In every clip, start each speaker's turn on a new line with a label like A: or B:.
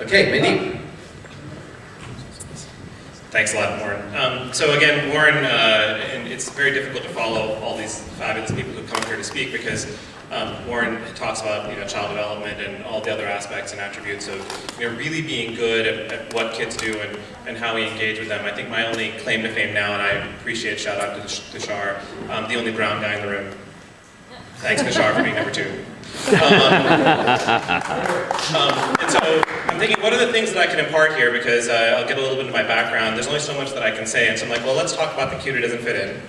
A: Okay, Mandeep.
B: Thanks a lot, Warren. So again, Warren, and it's very difficult to follow all these fabulous people who come here to speak because Warren talks about child development and all the other aspects and attributes of really being good at what kids do and how we engage with them. I think my only claim to fame now, and I appreciate shout out to Tushar, the only brown guy in the room. Thanks, Tushar, for being number 2. And so I'm thinking, what are the things that I can impart here? Because I'll get a little bit into my background. There's only so much that I can say, and so I'm like, well, let's talk about the cute who doesn't fit in,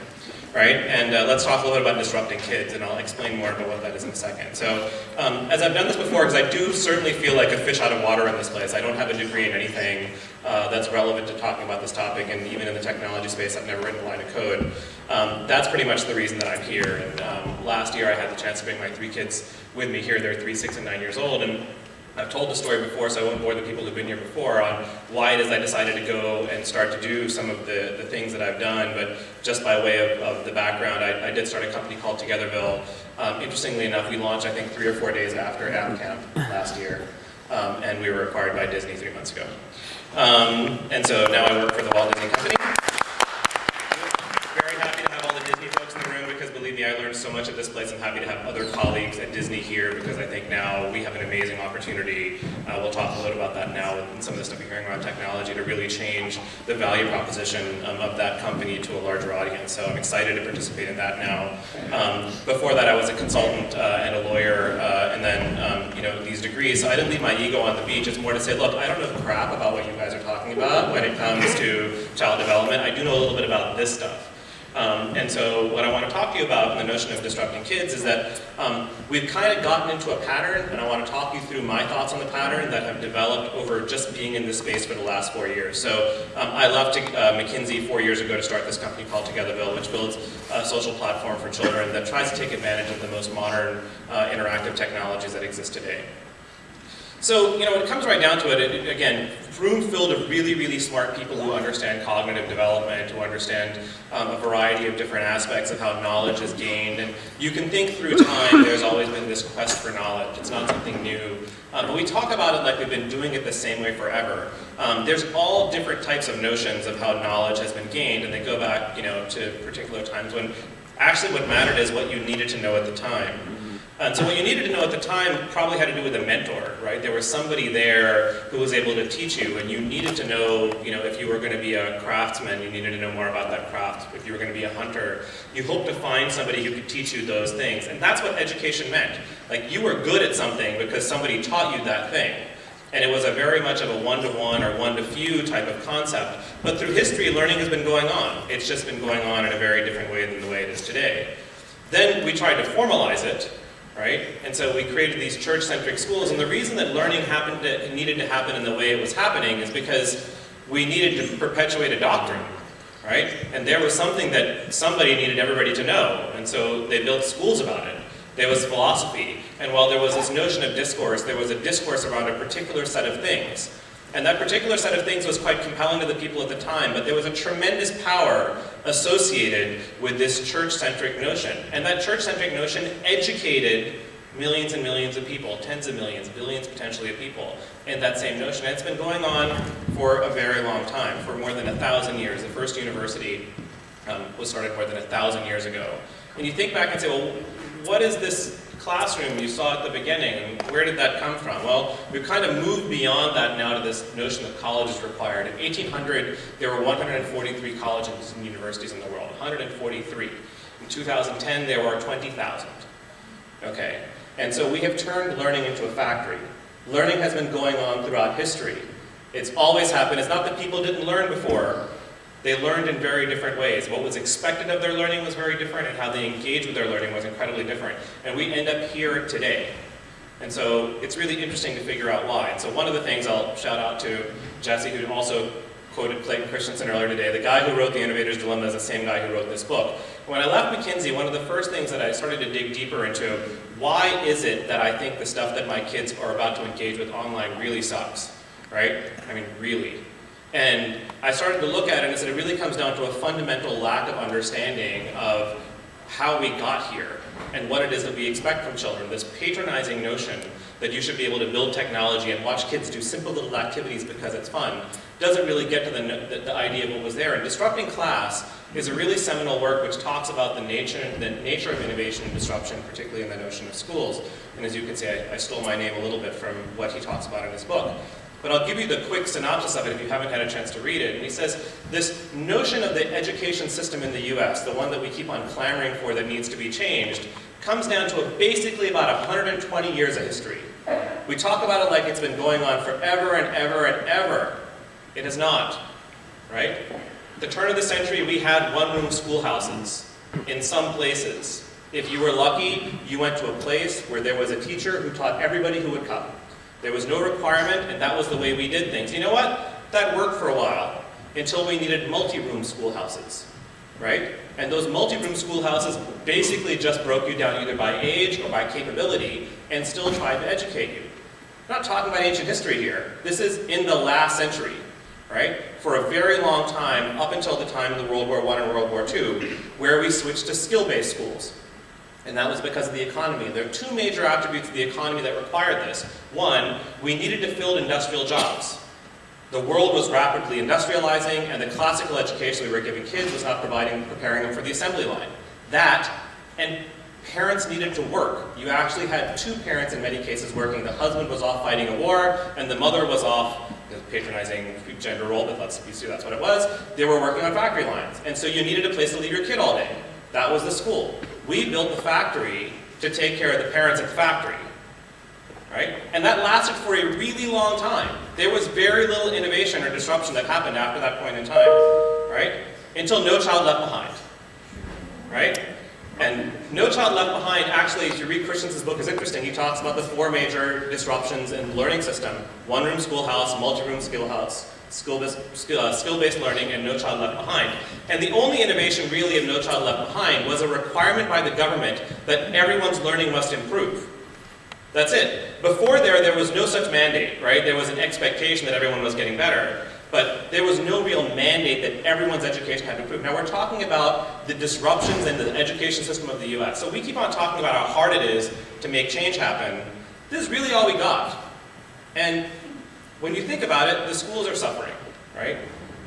B: right? And let's talk a little bit about disrupting kids, and I'll explain more about what that is in a second. So as I've done this before, because I do certainly feel like a fish out of water in this place. I don't have a degree in anything that's relevant to talking about this topic, and even in the technology space, I've never written a line of code. That's pretty much the reason that I'm here. And last year I had the chance to bring my 3 kids with me here. They're 3, 6, and 9 years old. And I've told the story before, so I won't bore the people who've been here before on why it is I decided to go and start to do some of the things that I've done. But just by way of the background, I did start a company called Togetherville. Interestingly enough, we launched, I think, 3 or 4 days after AppCamp last year. And we were acquired by Disney 3 months ago. And so now I work for the Walt Disney Company. Very happy to have all the Disney folks in the room because believe me, I learned so much at this place. I'm happy to have other colleagues at Disney here because I think now we have an amazing opportunity. We'll talk a little about that now and some of the stuff you're hearing around technology to really change the value proposition of that company to a larger audience. So I'm excited to participate in that now. Before that, I was a consultant and a lawyer, and then these degrees. So I didn't leave my ego on the beach. It's more to say, look, I don't know crap about what you guys are talking about when it comes to child development. I do know a little bit about this stuff. And so what I want to talk to you about in the notion of disrupting kids is that we've kind of gotten into a pattern, and I want to talk you through my thoughts on the pattern that have developed over just being in this space for the last 4 years. So I left McKinsey 4 years ago to start this company called Togetherville, which builds a social platform for children that tries to take advantage of the most modern interactive technologies that exist today. So, when it comes right down to it, again, room filled of really, really smart people who understand cognitive development, who understand a variety of different aspects of how knowledge is gained. And you can think through time, there's always been this quest for knowledge. It's not something new. But we talk about it like we've been doing it the same way forever. There's all different types of notions of how knowledge has been gained, and they go back, to particular times when actually what mattered is what you needed to know at the time. And so what you needed to know at the time probably had to do with a mentor, right? There was somebody there who was able to teach you, and you needed to know, if you were going to be a craftsman, you needed to know more about that craft. If you were going to be a hunter, you hoped to find somebody who could teach you those things. And that's what education meant. Like, you were good at something because somebody taught you that thing. And it was a very much of a one-to-one or one-to-few type of concept. But through history, learning has been going on. It's just been going on in a very different way than the way it is today. Then we tried to formalize it. Right? And so we created these church-centric schools, and the reason that learning needed to happen in the way it was happening is because we needed to perpetuate a doctrine, right? And there was something that somebody needed everybody to know, and so they built schools about it. There was philosophy, and while there was this notion of discourse, there was a discourse around a particular set of things. And that particular set of things was quite compelling to the people at the time, but there was a tremendous power associated with this church-centric notion. And that church-centric notion educated millions and millions of people, tens of millions, billions potentially of people in that same notion. And it's been going on for a very long time, for more than 1,000 years. The first university was started more than 1,000 years ago. And you think back and say, well, what is this classroom you saw at the beginning, and where did that come from? Well, we've kind of moved beyond that now to this notion that college is required. In 1800, there were 143 colleges and universities in the world, 143. In 2010, there were 20,000. Okay, and so we have turned learning into a factory. Learning has been going on throughout history. It's always happened. It's not that people didn't learn before. They learned in very different ways. What was expected of their learning was very different, and how they engaged with their learning was incredibly different. And we end up here today. And so it's really interesting to figure out why. And so one of the things, I'll shout out to Jesse, who also quoted Clayton Christensen earlier today. The guy who wrote The Innovator's Dilemma is the same guy who wrote this book. When I left McKinsey, one of the first things that I started to dig deeper into, why is it that I think the stuff that my kids are about to engage with online really sucks, right? I mean, really. And I started to look at it and said it really comes down to a fundamental lack of understanding of how we got here and what it is that we expect from children. This patronizing notion that you should be able to build technology and watch kids do simple little activities because it's fun, doesn't really get to the idea of what was there. And Disrupting Class is a really seminal work which talks about the nature of innovation and disruption, particularly in the notion of schools. And as you can see, I stole my name a little bit from what he talks about in his book. But I'll give you the quick synopsis of it if you haven't had a chance to read it. And he says, this notion of the education system in the US, the one that we keep on clamoring for that needs to be changed, comes down to basically about 120 years of history. We talk about it like it's been going on forever and ever and ever. It has not, right? At the turn of the century, we had one-room schoolhouses in some places. If you were lucky, you went to a place where there was a teacher who taught everybody who would come. There was no requirement, and that was the way we did things. You know what? That worked for a while, until we needed multi-room schoolhouses, right? And those multi-room schoolhouses basically just broke you down either by age or by capability, and still tried to educate you. I'm not talking about ancient history here. This is in the last century, right? For a very long time, up until the time of the World War I and World War II, where we switched to skill-based schools. And that was because of the economy. There are two major attributes of the economy that required this. One, we needed to fill industrial jobs. The world was rapidly industrializing, and the classical education we were giving kids was not preparing them for the assembly line. That, and parents needed to work. You actually had two parents in many cases working. The husband was off fighting a war, and the mother was off, patronizing gender role, but let's be sure that's what it was. They were working on factory lines. And so you needed a place to leave your kid all day. That was the school. We built the factory to take care of the parents at the factory, right? And that lasted for a really long time. There was very little innovation or disruption that happened after that point in time, right? Until No Child Left Behind, right? And No Child Left Behind, actually, if you read Christensen's book, is interesting. He talks about the four major disruptions in the learning system: one-room schoolhouse, multi-room schoolhouse, skill-based learning, and No Child Left Behind. And the only innovation really of No Child Left Behind was a requirement by the government that everyone's learning must improve. That's it. Before there was no such mandate, right? There was an expectation that everyone was getting better, but there was no real mandate that everyone's education had to improve. Now we're talking about the disruptions in the education system of the US. So we keep on talking about how hard it is to make change happen. This is really all we got. And when you think about it, the schools are suffering, right?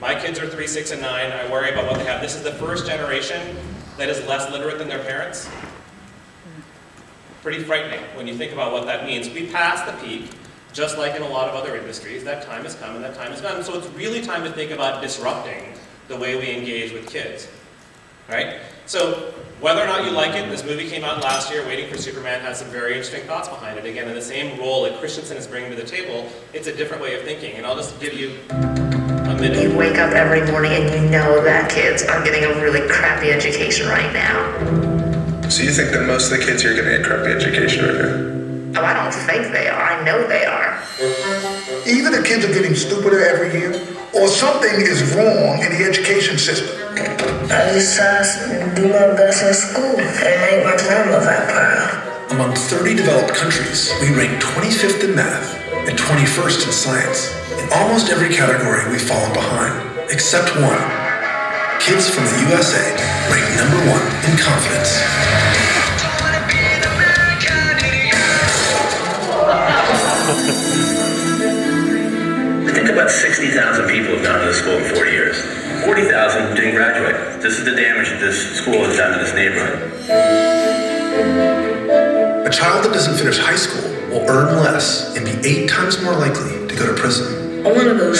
B: My kids are 3, 6, and 9. I worry about what they have. This is the first generation that is less literate than their parents. Pretty frightening when you think about what that means. We passed the peak, just like in a lot of other industries. That time has come and that time is gone. So it's really time to think about disrupting the way we engage with kids, right? So whether or not you like it, this movie came out last year, Waiting for Superman, has some very interesting thoughts behind it. Again, in the same role that Christensen is bringing to the table, it's a different way of thinking. And I'll just give you a minute.
A: You wake up every morning and you know that kids are getting a really crappy education right now.
C: So you think that most of the kids here are getting a crappy education right now?
A: Oh, I don't think they are. I know they are.
D: Either the kids are getting stupider every year, or something is wrong in the education system.
E: I just try to do my best in school and make my grandmother proud.
F: Among 30 developed countries, we rank 25th in math and 21st in science. In almost every category, we've fallen behind, except one. Kids from the USA rank #1 in confidence.
G: Think about 60,000 people have gone to this school in 40 years. 40,000 didn't graduate. This is the damage that this school has done to this neighborhood.
F: A child that doesn't finish high school will earn less and be 8 times more likely to go to prison.
E: I want to go.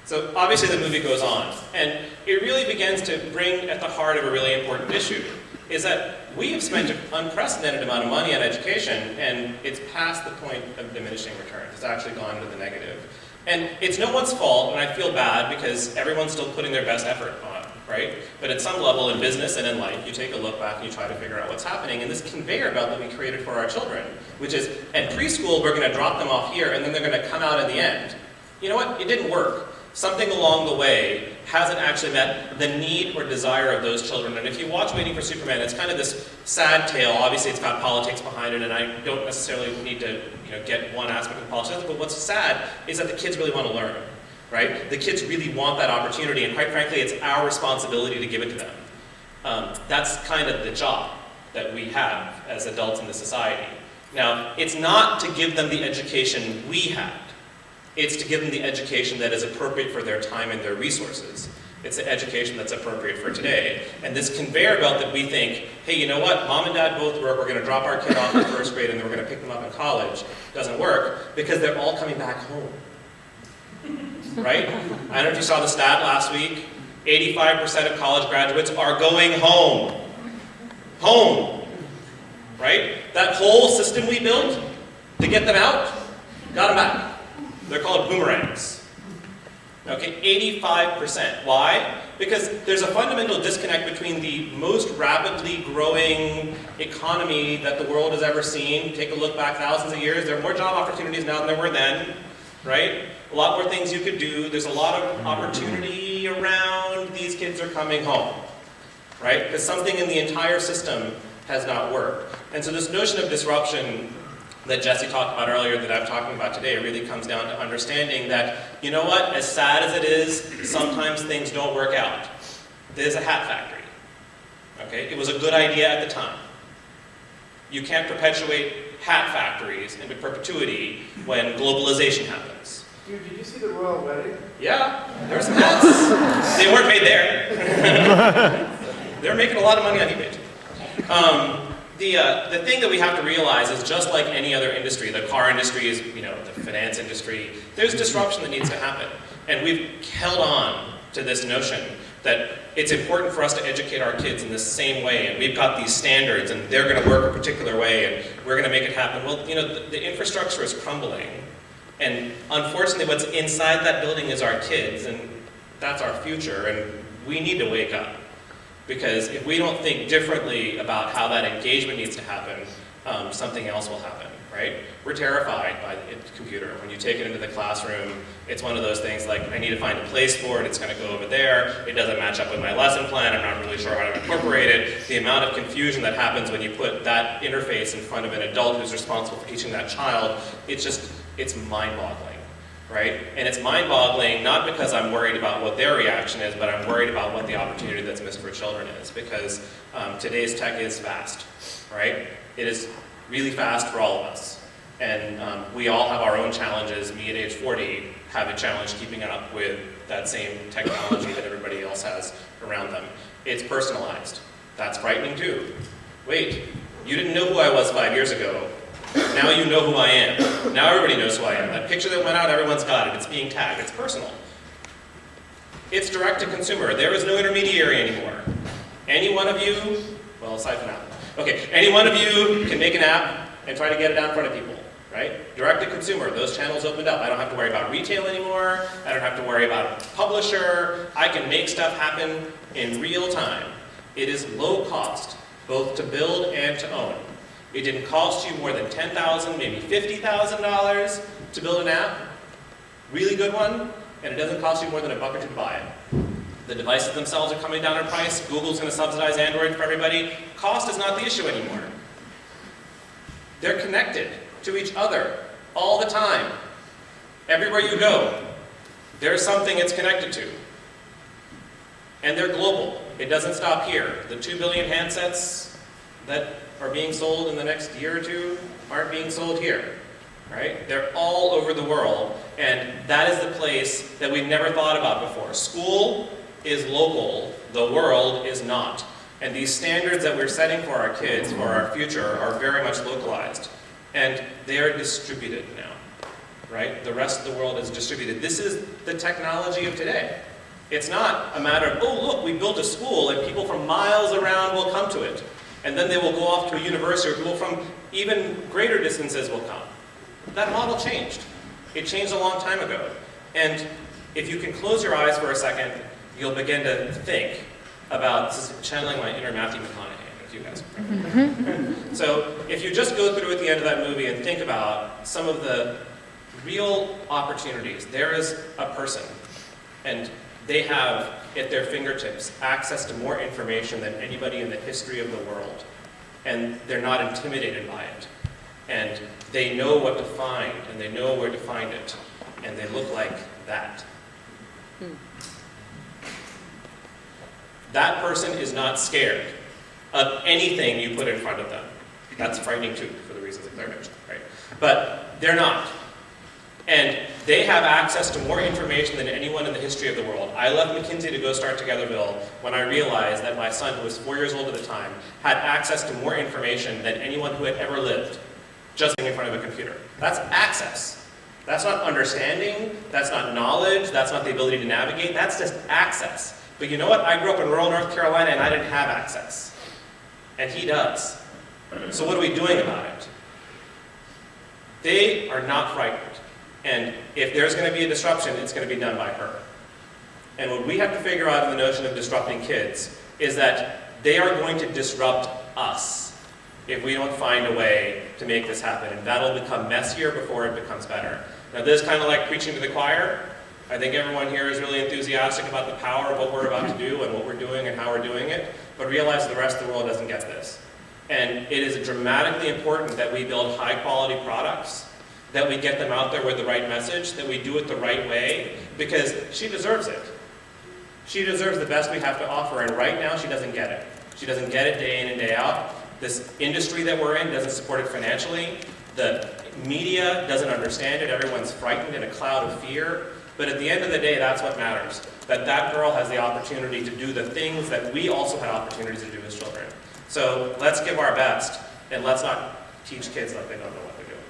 B: So obviously the movie goes on, and it really begins to bring at the heart of a really important issue, is that we have spent an unprecedented amount of money on education, and it's past the point of diminishing returns. It's actually gone to the negative. And it's no one's fault, and I feel bad because everyone's still putting their best effort on, right? But at some level in business and in life, you take a look back and you try to figure out what's happening. And this conveyor belt that we created for our children, which is at preschool, we're going to drop them off here, and then they're going to come out at the end. You know what? It didn't work. Something along the way hasn't actually met the need or desire of those children. And if you watch Waiting for Superman, it's kind of this sad tale. Obviously, it's got politics behind it, and I don't necessarily need to get one aspect of politics, but what's sad is that the kids really want to learn, right? The kids really want that opportunity, and quite frankly, it's our responsibility to give it to them. That's kind of the job. that we have as adults in the society. Now, it's not to give them the education we had. It's to give them the education that is appropriate for their time and their resources. It's the education that's appropriate for today. And this conveyor belt that we think, hey, you know what, mom and dad both work, we're going to drop our kid off in first grade and then we're going to pick them up in college, doesn't work because they're all coming back home. Right? I don't know if you saw the stat last week. 85% of college graduates are going home. Home. Right? That whole system we built to get them out, got them back. They're called boomerangs. Okay, 85%. Why? Because there's a fundamental disconnect between the most rapidly growing economy that the world has ever seen. Take a look back thousands of years. There are more job opportunities now than there were then, right? A lot more things you could do. There's a lot of opportunity around. These kids are coming home, right? Because something in the entire system has not worked. And so this notion of disruption that Jesse talked about earlier, that I'm talking about today, really comes down to understanding that, you know what, as sad as it is, sometimes things don't work out. There's a hat factory. Okay? It was a good idea at the time. You can't perpetuate hat factories into perpetuity when globalization happens.
H: Dude, did you see the royal wedding?
B: Yeah, there were some hats. They weren't made there. They're making a lot of money on eBay. The thing that we have to realize is just like any other industry, the car industry is, the finance industry, there's disruption that needs to happen. And we've held on to this notion that it's important for us to educate our kids in the same way, and we've got these standards, and they're going to work a particular way, and we're going to make it happen. Well, the infrastructure is crumbling, and unfortunately what's inside that building is our kids, and that's our future, and we need to wake up. Because if we don't think differently about how that engagement needs to happen, something else will happen, right? We're terrified by the computer. When you take it into the classroom, it's one of those things like, I need to find a place for it, it's going to go over there, it doesn't match up with my lesson plan, I'm not really sure how to incorporate it. The amount of confusion that happens when you put that interface in front of an adult who's responsible for teaching that child, it's mind-boggling. Right? And it's mind-boggling not because I'm worried about what their reaction is, but I'm worried about what the opportunity that's missed for children is, because today's tech is fast, right? It is really fast for all of us. And we all have our own challenges. Me at age 40 have a challenge keeping up with that same technology that everybody else has around them. It's personalized. That's frightening too. Wait, you didn't know who I was 5 years ago. Now you know who I am. Now everybody knows who I am. That picture that went out, everyone's got it. It's being tagged. It's personal. It's direct to consumer. There is no intermediary anymore. Any one of you, well, aside from Apple. Okay, any one of you can make an app and try to get it out in front of people, right? Direct to consumer. Those channels opened up. I don't have to worry about retail anymore. I don't have to worry about a publisher. I can make stuff happen in real time. It is low cost, both to build and to own. It didn't cost you more than $10,000, maybe $50,000 to build an app, really good one, and it doesn't cost you more than $1 or $2 to buy it. The devices themselves are coming down in price. Google's going to subsidize Android for everybody. Cost is not the issue anymore. They're connected to each other all the time. Everywhere you go, there's something it's connected to. And they're global. It doesn't stop here. The 2 billion handsets that are being sold in the next year or two aren't being sold here, right? They're all over the world, and that is the place that we've never thought about before. School is local, the world is not. And these standards that we're setting for our kids, for our future, are very much localized. And they're distributed now, right? The rest of the world is distributed. This is the technology of today. It's not a matter of, oh look, we built a school and people from miles around will come to it. And then they will go off to a university, or people from even greater distances will come. That model changed. It changed a long time ago. And if you can close your eyes for a second, you'll begin to think about, this is channeling my inner Matthew McConaughey, if you guys remember. So if you just go through at the end of that movie and think about some of the real opportunities, there is a person, and they have at their fingertips access to more information than anybody in the history of the world. And they're not intimidated by it. And they know what to find, and they know where to find it. And they look like that. That person is not scared. of anything you put in front of them. That's frightening too, for the reasons that Claire mentioned, right? But they're not. And they have access to more information than anyone in the history of the world. I left McKinsey to go start Togetherville when I realized that my son, who was 4 years old at the time, had access to more information than anyone who had ever lived, just in front of a computer. That's access. That's not understanding, that's not knowledge, that's not the ability to navigate, that's just access. But you know what? I grew up in rural North Carolina and I didn't have access. And he does. So what are we doing about it? They are not frightened. And if there's going to be a disruption, it's going to be done by her. And what we have to figure out in the notion of disrupting kids is that they are going to disrupt us if we don't find a way to make this happen. And that'll become messier before it becomes better. Now this is kind of like preaching to the choir. I think everyone here is really enthusiastic about the power of what we're about to do and what we're doing and how we're doing it, but realize the rest of the world doesn't get this. And it is dramatically important that we build high quality products, that we get them out there with the right message, that we do it the right way, because she deserves it. She deserves the best we have to offer, and right now she doesn't get it. She doesn't get it day in and day out. This industry that we're in doesn't support it financially. The media doesn't understand it. Everyone's frightened in a cloud of fear. But at the end of the day, that's what matters. That that girl has the opportunity to do the things that we also had opportunities to do as children. So let's give our best, and let's not teach kids like they don't know what they're doing.